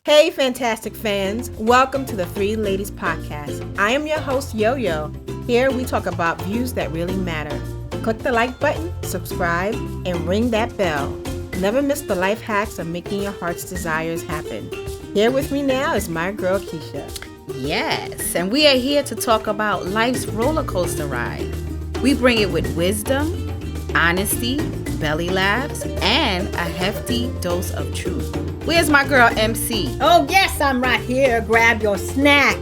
Hey, fantastic fans. Welcome to the Three Ladies Podcast. I am your host, Yo-Yo. Here we talk about views that really matter. Click the like button, subscribe, and ring that bell. Never miss the life hacks of making your heart's desires happen. Here with me now is my girl, Keisha. Yes, and we are here to talk about life's roller coaster ride. We bring it with wisdom, honesty, belly laughs, and a hefty dose of truth. Where's my girl, MC? Oh, yes, I'm right here. Grab your snack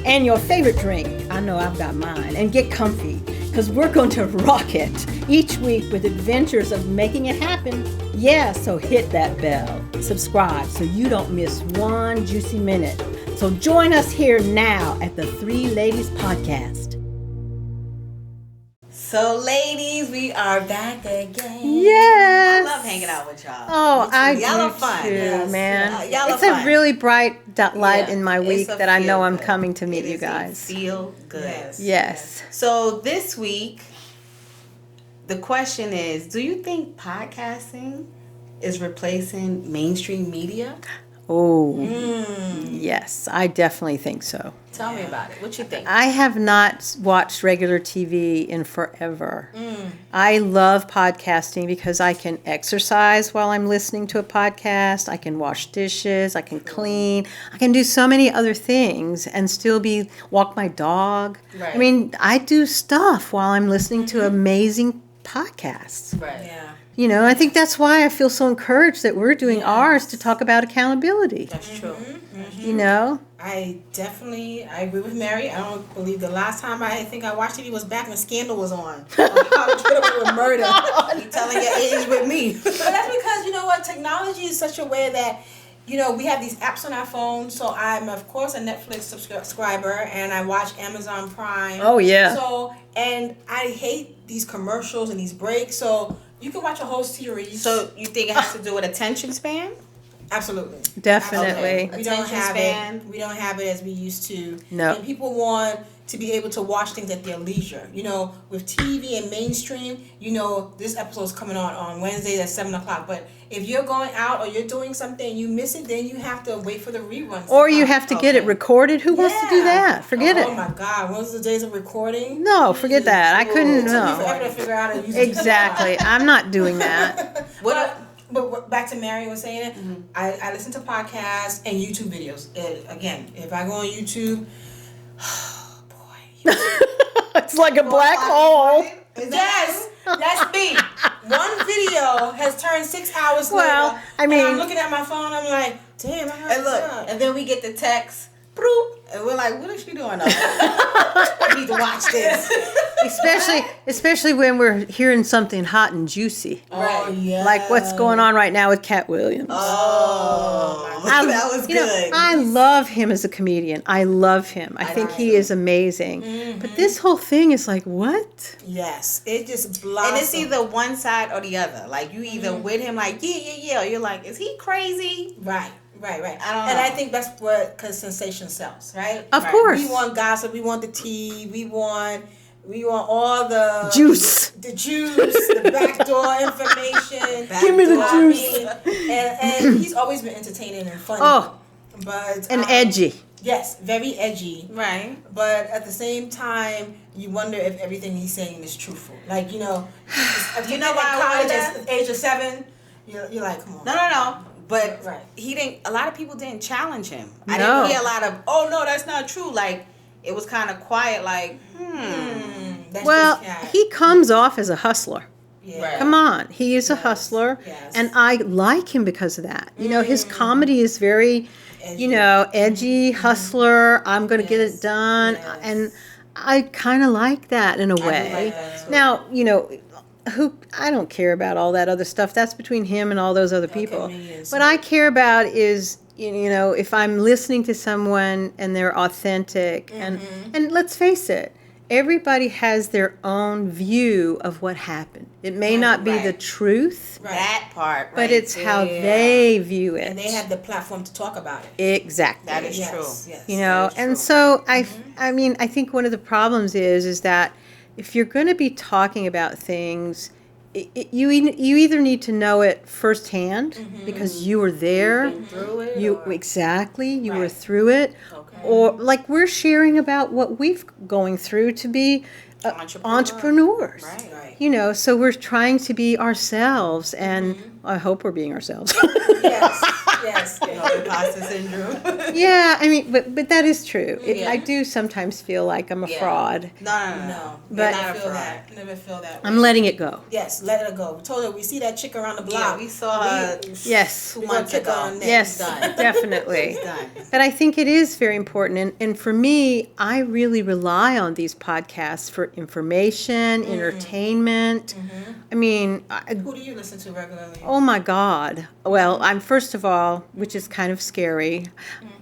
and your favorite drink. I know I've got mine. And get comfy, because we're going to rock it each week with adventures of making it happen. Yeah, so hit that bell. Subscribe so you don't miss one juicy minute. So join us here now at the Three Ladies Podcast. So, ladies, we are back again. Yes. I love hanging out with y'all. Oh, I do y'all are fun. too, Yes. man. Y'all it's are a fun. really bright light in my week It's a that I know feel I'm good. coming to meet It you is a guys. Feel good. Yes. So this week, the question is, do you think podcasting is replacing mainstream media? Oh, yes, I definitely think so. Tell me about it. What you think? I have not watched regular TV in forever. I love podcasting because I can exercise while I'm listening to a podcast. I can wash dishes. I can clean. I can do so many other things and still walk my dog. Right. I mean, I do stuff while I'm listening to amazing podcasts. Right. Yeah. You know, I think that's why I feel so encouraged that we're doing ours to talk about accountability. That's true. You know? I agree with Mary. I don't believe the last time I think I watched TV was back when Scandal was on. How to Get Away with Murder. You telling your age with me. But that's because, you know what, technology is such a way that, you know, we have these apps on our phone. So I'm, of course, a Netflix subscriber, and I watch Amazon Prime. Oh, yeah. So, and I hate these commercials and these breaks. So you can watch a whole series. So you think it has to do with attention span? Absolutely. Definitely. We don't Attention have span. it. We don't have it as we used to. No. And people want to be able to watch things at their leisure. You know, with TV and mainstream, you know, this episode's coming on Wednesdays at 7:00. But if you're going out or you're doing something and you miss it, then you have to wait for the reruns. Or you have to get it recorded. Who wants to do that? Forget it. Oh my God, when's the days of recording? No, forget that. I couldn't. It took me No. forever to figure out how to use Exactly. I'm not doing that. But back to Mary was saying it, I listen to podcasts and YouTube videos. Again, if I go on YouTube, oh boy. It's like a black hole. Yes, that's me. One video has turned 6 hours Well, later. I mean- and I'm looking at my phone, I'm like, damn, I heard And look, that. and then we get the text, bloop, and we're like, what is she doing? I need to watch this. Especially when we're hearing something hot and juicy. Oh, yeah. Like what's going on right now with Cat Williams. Oh, that was good. I love him as a comedian. I love him. I think he is amazing. But this whole thing is like, what? Yes, it just blossomed. And it's either one side or the other. Like, you either with him, like, yeah. Or you're like, is he crazy? Right. I don't know. And I think that's what, because sensation sells, right? Of course. We want gossip. We want the tea. We want all the Juice. the backdoor information. Give me the I juice. mean, and he's always been entertaining and funny. Oh, but and edgy. Yes, very edgy. Right. But at the same time, you wonder if everything he's saying is truthful. Like, you know, You know why I college wonder? at the age of 7, you're like, come on. No. But Right. he didn't. A lot of people didn't challenge him. I No. didn't hear a lot of, oh no, that's not true. Like, it was kind of quiet. Like, That's Well, just, yeah. he comes off as a hustler. Yeah. Right. Come on. He is a hustler. Yes. And I like him because of that. You know, his comedy is very, Edgy. edgy, hustler. I'm going to get Yes. it done. Yes. And I kind of like that in a way. like that too. Now, I don't care about all that other stuff. That's between him and all those other people. comedians. What I care about is, if I'm listening to someone and they're authentic, and let's face it, everybody has their own view of what happened. It may not be the Right. truth, that part. but right it's how there. they view it. And they have the platform to talk about it. Exactly. That is Yes, true. yes. And true. so I think one of the problems is that if you're going to be talking about things, you either need to know it firsthand because you were there. Been through it. You or- exactly. You were Right. through it. Okay. Or like we're sharing about what we've going through to be entrepreneurs. Right. You know, so we're trying to be ourselves, and I hope we're being ourselves. Yes. Imposter syndrome. Yeah, I mean, but that is true. Yeah. I do sometimes feel like I'm a Yeah. fraud. No. But- never feel that. Never feel that. I'm letting it go. Yes, let it go. We told her we see that chick around the block. Yeah, we saw her Yes. 2 We're gonna months kick her ago. on the neck. Yes, Done. definitely. It's done. But I think it is very important. And for me, I really rely on these podcasts for information, entertainment. I mean, Who do you listen to regularly? oh my God. Well, I'm first of all, which is kind of scary,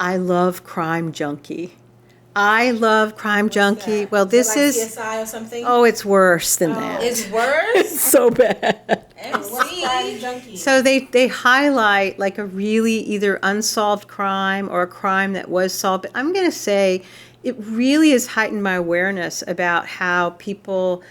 I love Crime Junkie. I love Crime Junkie. That? Well, Is it this like is, CSI or something? oh, it's worse than that. It's worse. It's so bad. What's Crime Junkie? So they highlight like a really either unsolved crime or a crime that was solved. But I'm going to say it really has heightened my awareness about how people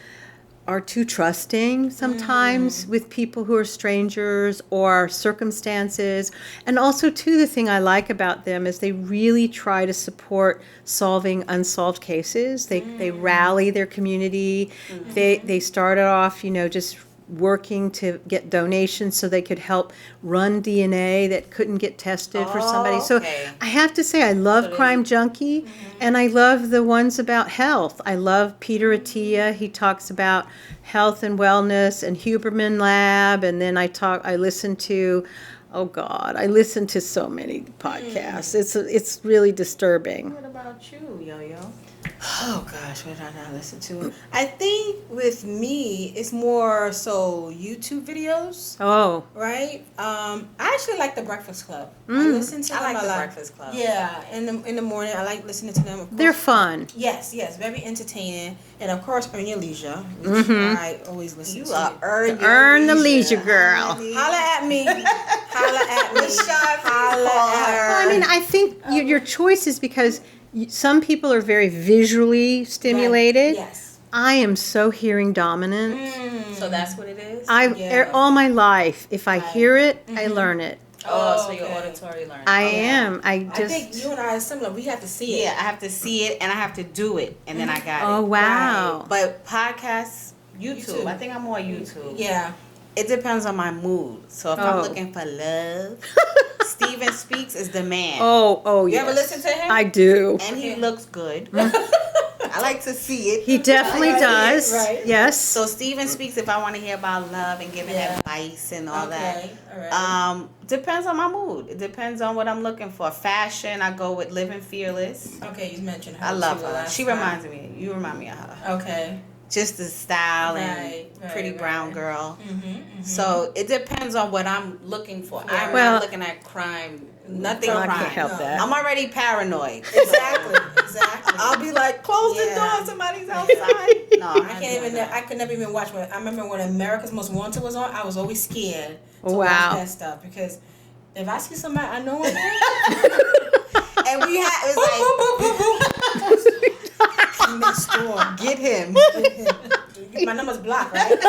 are too trusting sometimes with people who are strangers or circumstances. And also, too, the thing I like about them is they really try to support solving unsolved cases. They rally their community. They started off, just working to get donations so they could help run DNA that couldn't get tested for somebody. So okay. I have to say I love Crime Junkie, and I love the ones about health. I love Peter Attia. He talks about health and wellness, and Huberman Lab, and then I listen to, oh God, I listen to so many podcasts. It's really disturbing. What about you, Yo-Yo? Oh gosh, what did I not listen to? I think with me, it's more so YouTube videos, Oh, right? I actually like the Breakfast Club. I listen to them I like a the lot. Breakfast Club. Yeah, in the morning, I like listening to them. Of course. they're fun. Yes, very entertaining, and of course, Earn Your Leisure, which I always listen You to. are Earn the leisure, girl. Holla at me. Holla at me. Holla at Well, I mean, I think your choice is because some people are very visually stimulated. Yes. I am so hearing dominant. So that's what it is? Yeah. All my life, if I hear it, I learn it. Oh, so you're okay. auditory learning. I am. I think you and I are similar. We have to see it. Yeah, I have to see it and I have to do it, and then I got Oh, it. wow. But podcasts, YouTube. YouTube. I think I'm more YouTube. Yeah. It depends on my mood. So if I'm Oh. looking for love, Stephan Speaks is the man. Oh, You yes. ever listen to him? I do. And he looks good. I like to see it. He definitely Right, does. right. Yes. So Stephan Speaks if I want to hear about love and giving Yeah. advice and all Okay. All right. that. Depends on my mood. It depends on what I'm looking for. Fashion, I go with Living Fearless. Okay, you mentioned her. I love too her. last She time. reminds me. You remind me of her. Okay. Just the style Right, and pretty right, brown right. girl. Mm-hmm. So it depends on what I'm looking for. I'm Well- not looking at crime. Nothing I crime. can't help No. that. I'm already paranoid. Exactly. I'll be like, close the Yeah. door. Somebody's outside. No, I can't even. I could never even watch. I remember when America's Most Wanted was on. I was always scared to Wow. watch that stuff because if I see somebody I know in there, And we had it was next door, like, get him. my number's blocked, right?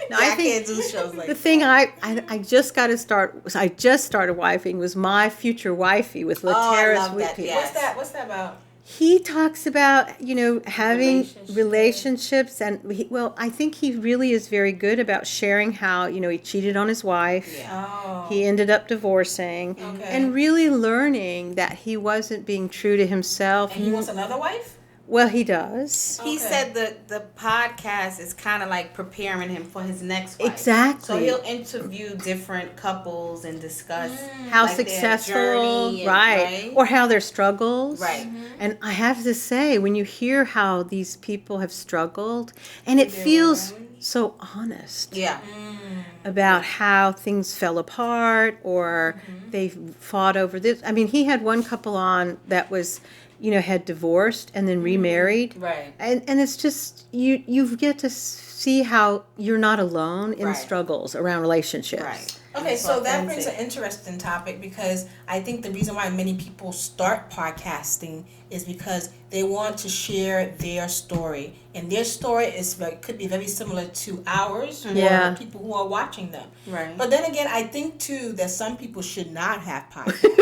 No, I I think can't do shows like the that. thing I just got to start. I just started wifing was my Future Wifey with I Lateris love that, Whitfield. yeah. What's that about? He talks about, having Relationships. relationships and, I think he really is very good about sharing how, he cheated on his wife. Yeah. Oh. He ended up divorcing Okay. and really learning that he wasn't being true to himself. And he wants another wife? Well, he does. He Okay. said the podcast is kind of like preparing him for his next wife. Exactly. So he'll interview different couples and discuss How like, their successful, journey and- right. Or how their struggles. Right. And I have to say, when you hear how these people have struggled, and it feels so honest Yeah. about how things fell apart or they fought over this. I mean, he had one couple on that was, had divorced and then remarried. Right. And it's just, you get to see how you're not alone in Right. struggles around relationships. Right. Okay, so that brings an interesting topic because I think the reason why many people start podcasting is because they want to share their story, and their story could be very similar to ours for people who are watching them. Right. But then again, I think too that some people should not have podcasts.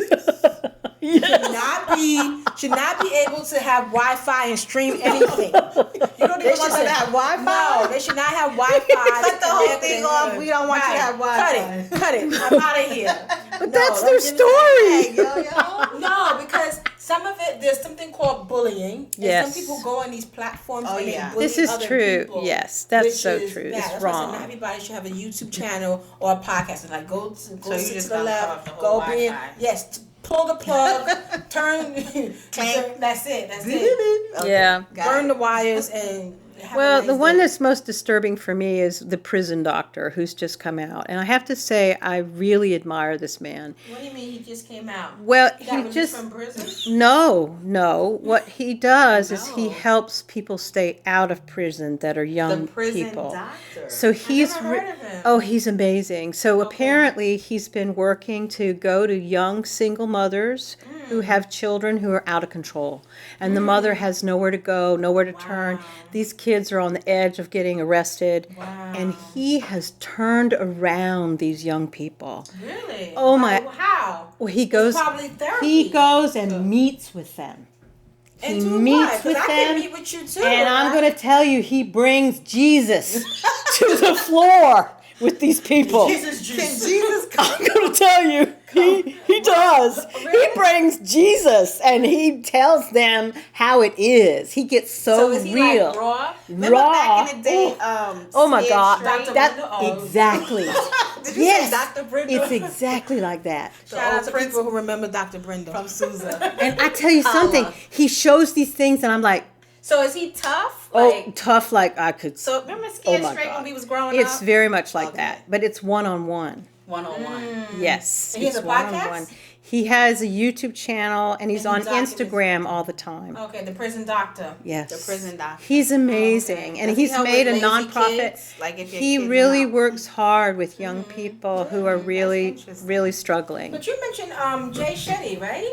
Should not be able to have Wi-Fi and stream anything. You don't even want them to have Wi-Fi. No, they should not have Wi-Fi. Cut the whole thing off. We don't want you to have Wi-Fi. Cut it. I'm out of here. But that's their story. No, because some of it, there's something called bullying. Yes. And some people go on these platforms and they bully This is other true. people, Yes, that's which so is true. bad. It's That's why I wrong. said not everybody should have a YouTube channel or a podcast. And like go sit to the left, go in. Yes. Pull the plug, turn, that's it. Okay. Yeah. Burn the wires and have Well, a nice the one day. that's most disturbing for me is the prison doctor who's just come out. And I have to say, I really admire this man. What do you mean he just came out? Well, That he was just... from prison? No. What he does is he helps people stay out of prison that are young The prison people. doctor. So he's never heard of him. Oh, he's amazing. So apparently he's been working to go to young single mothers who have children who are out of control. And the mother has nowhere to go, nowhere to turn. These kids are on the edge of getting arrested. And he has turned around these young people. Really? Oh, my... How? Well, he goes... Probably therapy. He goes and meets with them. And He do meets what? 'Cause with I can them, meet with you too. And I'm going to tell you, he brings Jesus to the floor with these people. Jesus juice. I'm going to tell you, he does. He brings Jesus, and he tells them how it is. He gets so is he real. like raw? Remember back in the day, Oh my God! Dr. That Brenda? Oh. exactly. Did you Yes, say Dr. Brenda? it's exactly like that. Shout out to people who remember Dr. Brenda. From Susan. And I tell you something, he shows these things, and I'm like, So is he tough? oh, tough like I could. So remember Scared my Straight God. when we was growing It's up? very much like Okay. that, but it's one-on-one. One-on-one. Yes, And he has it's a podcast? one-on-one. He has a YouTube channel, and he's And on he documents- Instagram all the time. Okay, the prison doctor. Yes, The prison doctor. He's amazing, and Does he he's help made a with lazy nonprofit. kids? Like if your He kids are really not- works hard with young people who are really, interesting. really struggling. But you mentioned Jay Shetty, right?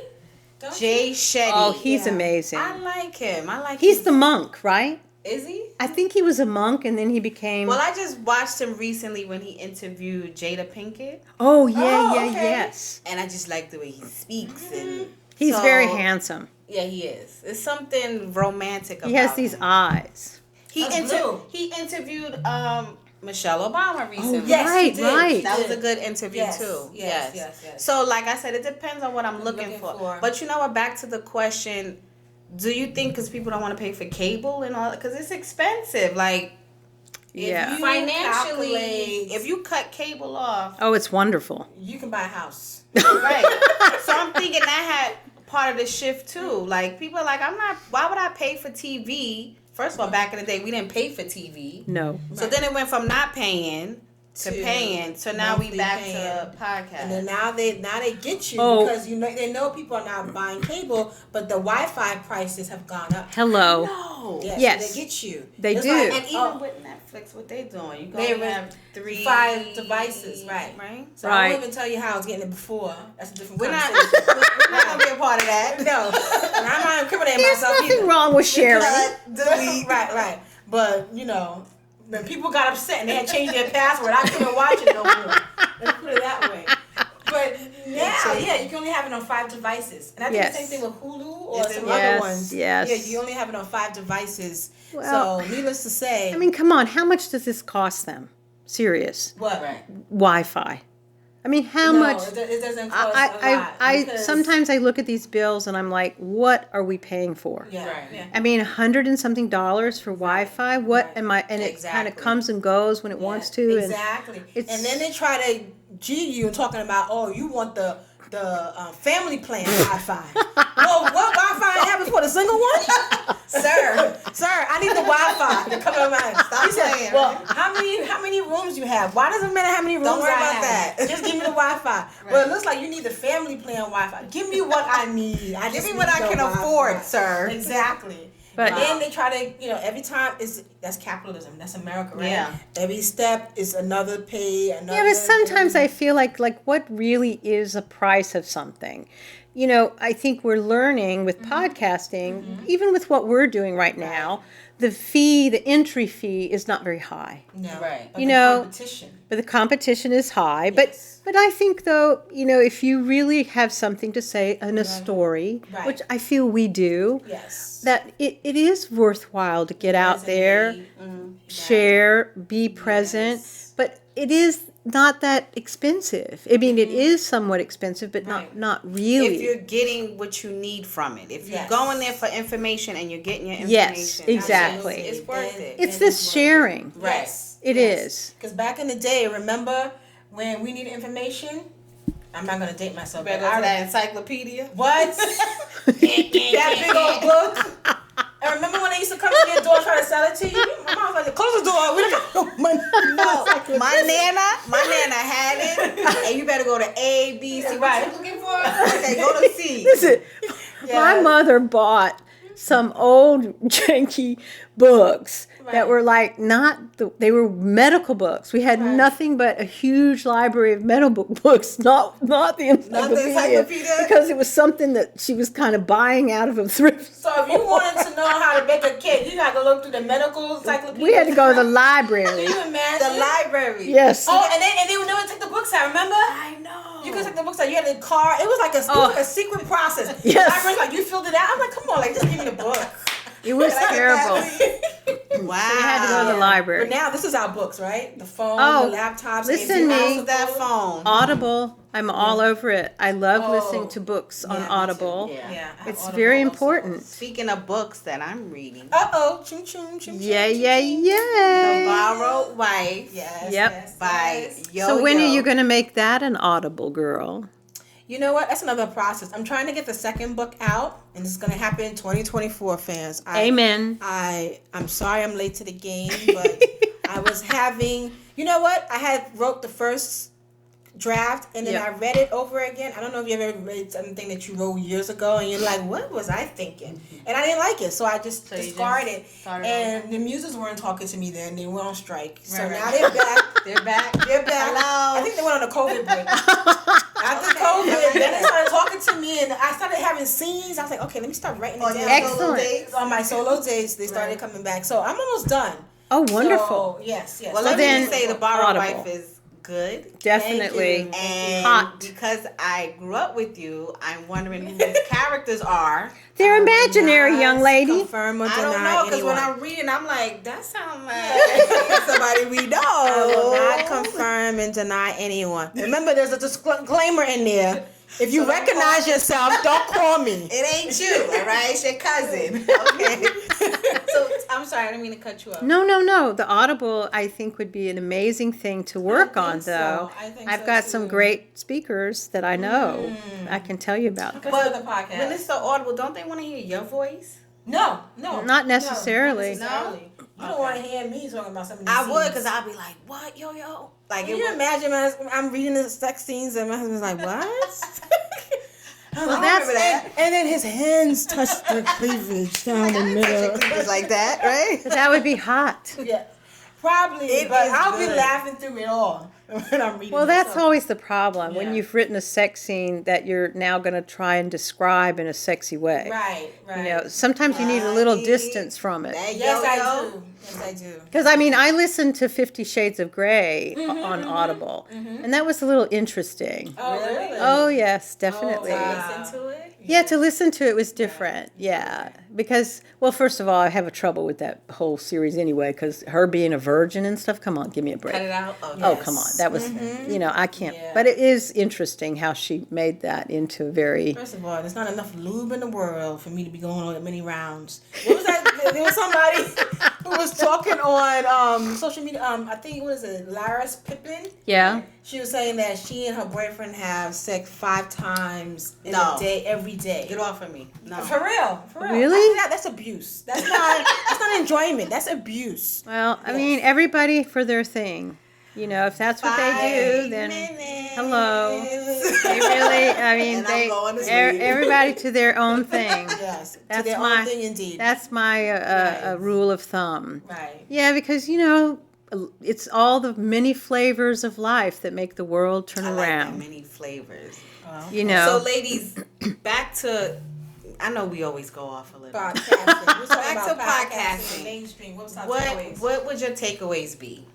Don't Jay you? Shetty. Oh, he's amazing. I like him. He's his- the monk, right? Is he? I think he was a monk, and then he became. Well, I just watched him recently when he interviewed Jada Pinkett, Oh yeah, Oh, yeah, okay. yes. and I just like the way he speaks, and He's so- very handsome. Yeah, he is. There's something romantic about He has these him. eyes. He That's blue. he interviewed Michelle Obama recently. yes, he right, did. right. That was a good interview Yes, too. yes. So, like I said, it depends on what I'm looking for. But you know what? Back to the question: do you think because people don't want to pay for cable and all, because it's expensive? Like, Yeah. if you financially, calculate- if you cut cable off, Oh, it's wonderful. You can buy a house. right? So I'm thinking that had part of the shift too. Like people are like, why would I pay for TV? First of all, back in the day, we didn't pay for TV. No. So then it went from not paying to paying. So now we monthly back paying. to podcast. And then now they get you Oh. because they know people are not buying cable, but the Wi-Fi prices have gone up. Hello. no. Yeah, Yes. so they get you. They It's do. like- And even oh, with Netflix, what they doing? You They gonna have 5 devices, right? Right. so I won't even tell you how I was getting it before. That's a different We're not. conversation. We're not gonna be a part of that. No, and I'm not incriminating There's myself nothing either. wrong with sharing. Right. But when people got upset and they had changed their password, I couldn't watch it no more. Let's put it that way. But now, you can only have it on 5 devices, and I think Yes. the same thing with Hulu or Is it? some Yes, other ones. yes. Yeah, you only have it on 5 devices. Well, so, needless to say, I mean, come on. How much does this cost them? Serious. what? Right. Wi-Fi. I mean, how No, much? it doesn't cost a lot. I because- sometimes I look at these bills and I'm like, what are we paying for? Yeah. Right. Yeah. I mean, $100 and something for Wi-Fi. What Right. am I? And it kind of Exactly. comes and goes when it wants to. Exactly. And And then they try to G you and talking about, oh, you want the family plan Wi-Fi. Well, what Wi-Fi I have before the single one? sir, I need the Wi-Fi to come in my. Stop He said, playing, well, right? how many rooms you have? Why does it matter how many rooms Don't worry I about have? that. Just give me the Wi-Fi. Well, it looks like you need the family plan Wi-Fi. Give me what I need. Give me what I can afford, sir. Exactly. But then they try to, every time that's capitalism. That's America, right? Yeah. Every step is another pay, another. yeah, but sometimes I feel like what really is a price of something. I think we're learning with podcasting, even with what we're doing right now, the entry fee is not very high. No. Right. But You the know, competition. But the competition is high. Yes. But I think, though, if you really have something to say in a story, Right. which I feel we do, Yes. that it is worthwhile to get out there, share, be present. But it is not that expensive. I mean, it is somewhat expensive, but not really. If you're getting what you need from it. If you're Yes. going there for information and you're getting your Yes, information. exactly. It's worth it. It's this sharing. Right. Yes. It is. Because back in the day, remember when we needed information? I'm not going to date myself. Better but go I to that encyclopedia. What? That big old book. I remember when they used to come to your door try to sell it to you. My mom was like, "Close the door. We don't got no money." No, my nana had it, and you better go to A, B, C. What you looking for? Okay, go to C. Listen, my mother bought some old Junkie books that were like they were medical books. We had nothing but a huge library of medical books, not the encyclopedia, because it was something that she was kind of buying out of a thrift. So if you wanted to know how to bake a cake, you had to look through the medical encyclopedia. We had to go to the library. Can you imagine? The library. Yes. Oh, and they would never take the books out. Remember? I know. You could take the books out. You had a car. It was like a secret process. Yes. I remember, like, you filled it out. I'm like, come on, like, just give me the book. It was terrible. Wow. We had to go to the library. But now this is our books, right? The phone, the laptops. listen the me. That phone. Audible. I'm all over it. I love listening to books on Audible. Yeah. Yeah, I have It's Audible very also. important. Speaking of books that I'm reading, Uh-oh. Ching, ching, ching, Yeah, ching, yeah, ching. The yeah. Borrowed Wife Yes, Yep. yes, by yes. Yo. So when are you going to make that an Audible, girl? You know what? That's another process. I'm trying to get the second book out, and it's going to happen in 2024, fans. Amen. I'm sorry I'm late to the game, but I was having... You know what? I wrote the first draft, and then I read it over again. I don't know if you ever read something that you wrote years ago, and you're like, what was I thinking? And I didn't like it, so I just discarded it. And the muses weren't talking to me then. They went on strike. So now they're back. They're back. They're back. Hello. I think they went on a COVID break. After COVID, then they started talking to me, and I started having scenes. I was like, okay, let me start writing it down. Excellent. On my solo days, they started coming back. So I'm almost done. Oh, wonderful. So, yes. Well, let me just say the Borrowed Wife is good. Definitely. And hot. because I grew up with you, I'm wondering who these characters are. They're imaginary, young lady. Confirm or I deny don't know, because when anyone. I'm reading, I'm like, that sounds like somebody we know. I will not confirm and deny anyone. Remember, there's a disclaimer in there. If you recognize yourself, don't call me. It ain't you, all right? It's your cousin. Okay. So, I'm sorry, I didn't mean to cut you off. No. The Audible, I think, would be an amazing thing to work on, though. I think I've so, got too. some great speakers that I know. I can tell you about. But But when it's so audible, don't they want to hear your voice? No. Not necessarily. You don't want to hear me talking about something. I would, because I'd be like, what, yo? Like, Can you imagine I'm reading the sex scenes and my husband's like, what? Well, that's And then his hands touch the cleavage down the middle. It's like that, right? that would be hot. Yeah, probably. It But is I'll be good. laughing through it all when I'm reading. Well, that's so. always the problem when Yeah. you've written a sex scene that you're now going to try and describe in a sexy way. Right. You know, sometimes you need a little Right. distance from it. That Yes, I yo-yo. do. Yes, I do. Because, I mean, I listened to 50 Shades of Grey on Audible, and that was a little interesting. Oh, really? Oh, yes, definitely. wow. Listen to it. Yeah, to listen to it was different. Yeah, because, well, first of all, I have a trouble with that whole series anyway, because her being a virgin and stuff, come on, give me a break. Cut it out. Okay. Oh, come on. That was, you know, I can't. Yeah. But it is interesting how she made that into a very... First of all, there's not enough lube in the world for me to be going on that many rounds. What was that? There was somebody who was talking on social media. I think, what is it, Laris Pippin? Yeah. She was saying that she and her boyfriend have sex 5 times in No. a day, every day. Get off of me. No. For real. Really? I think that's abuse. That's not enjoyment. That's abuse. Well, I mean, everybody for their thing. You know, if that's what they do, then hello. Minutes. They really, I mean, And I'm going to sleep. everybody to their own thing. Yes, That's to their my own thing indeed. That's my Right. rule of thumb. Right. Yeah, because you know, it's all the many flavors of life that make the world turn I like that around. many flavors. You know, So, ladies, back to. I know we always go off a little. Podcasting. We're talking Back to about podcasting. Mainstream. What's our What takeaways? What would your takeaways be?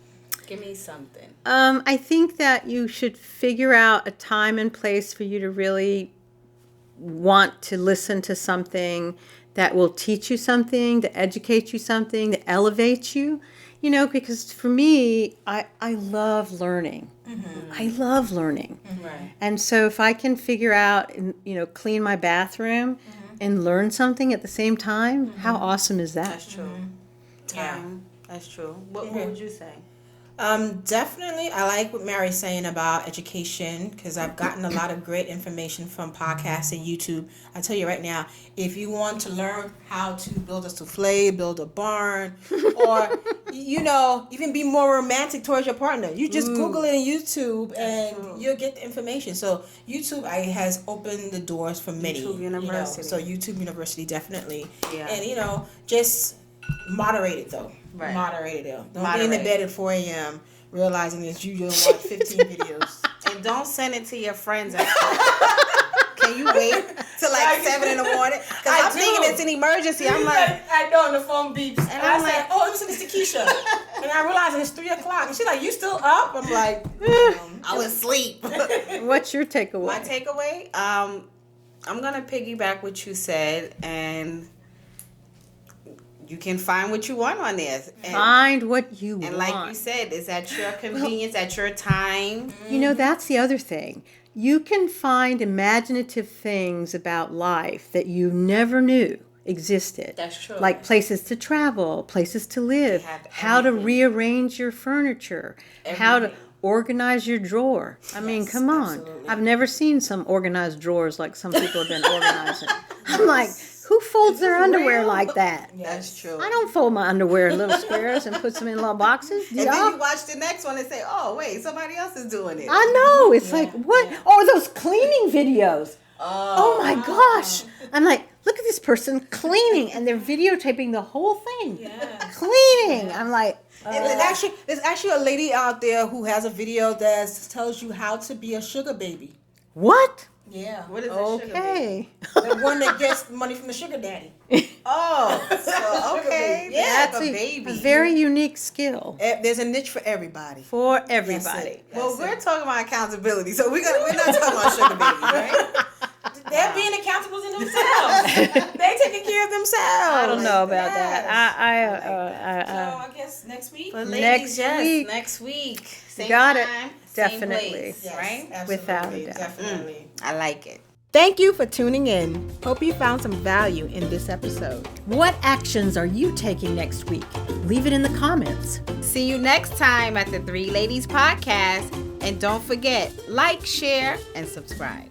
Give me something. I think that you should figure out a time and place for you to really want to listen to something that will teach you something, to educate you something, to elevate you. You know, because for me, I love learning. I love learning. Right. And so if I can figure out, and, you know, clean my bathroom and learn something at the same time, how awesome is that? That's true. Yeah. That's true. What would you say? Definitely, I like what Mary's saying about education because I've gotten a lot of great information from podcasts and YouTube. I tell you right now, if you want to learn how to build a souffle, build a barn, or you know, even be more romantic towards your partner, you just Google it on YouTube and you'll get the information. So YouTube has opened the doors for many. YouTube University. So YouTube University definitely. Yeah. And you know, just moderate it though. Right. Moderate it though. Don't be in the Moderate. bed at 4 a.m. realizing that you just watch 15 videos. And don't send it to your friends. Can you wait till like 7 in the morning? Because I'm thinking it's an emergency. I'm like, I know, and the phone beeps. And I'm I'm like, like, oh, listen, it's Keisha. And I realize it's 3 o'clock. And she's like, you still up? I'm like, I was asleep. What's your takeaway? My takeaway, I'm gonna piggyback what you said, and you can find what you want on there. Find what you And want. like you said, it's at your convenience, at your time. You know, that's the other thing. You can find imaginative things about life that you never knew existed. That's true. Like places to travel, places to live, They have how to everything. rearrange your furniture, how to Everything. organize your drawer. I mean, come on. absolutely. I've never seen some organized drawers like some people have been organizing. I'm like, who folds their underwear like that? That's true. I don't fold my underwear in little squares and put them in little boxes. Do And then y'all? you watch the next one and say, oh, wait, somebody else is doing it. I know. It's like, what? Or those cleaning videos. Oh my gosh. I'm like, look at this person cleaning, and they're videotaping the whole thing. Yeah. Cleaning. I'm like, And there's actually a lady out there who has a video that tells you how to be a sugar baby. what? Yeah. What is that sugar baby? Okay. The one that gets money from the sugar daddy. Oh, so, okay. Yeah, That's a baby. a very unique skill There's a niche for everybody. for That's everybody. it. Well, we're talking about accountability, so we're not talking about sugar babies, right? They're being accountable to themselves. They're taking care of themselves. I don't know about Yes. that. So I guess next week. But Next ladies, yes, week. next week. Same Got it. time, Definitely. Same place, Yes, right? absolutely, Without a doubt. Definitely. I like it. Thank you for tuning in. Hope you found some value in this episode. What actions are you taking next week? Leave it in the comments. See you next time at the Three Ladies Podcast. And don't forget, like, share, and subscribe.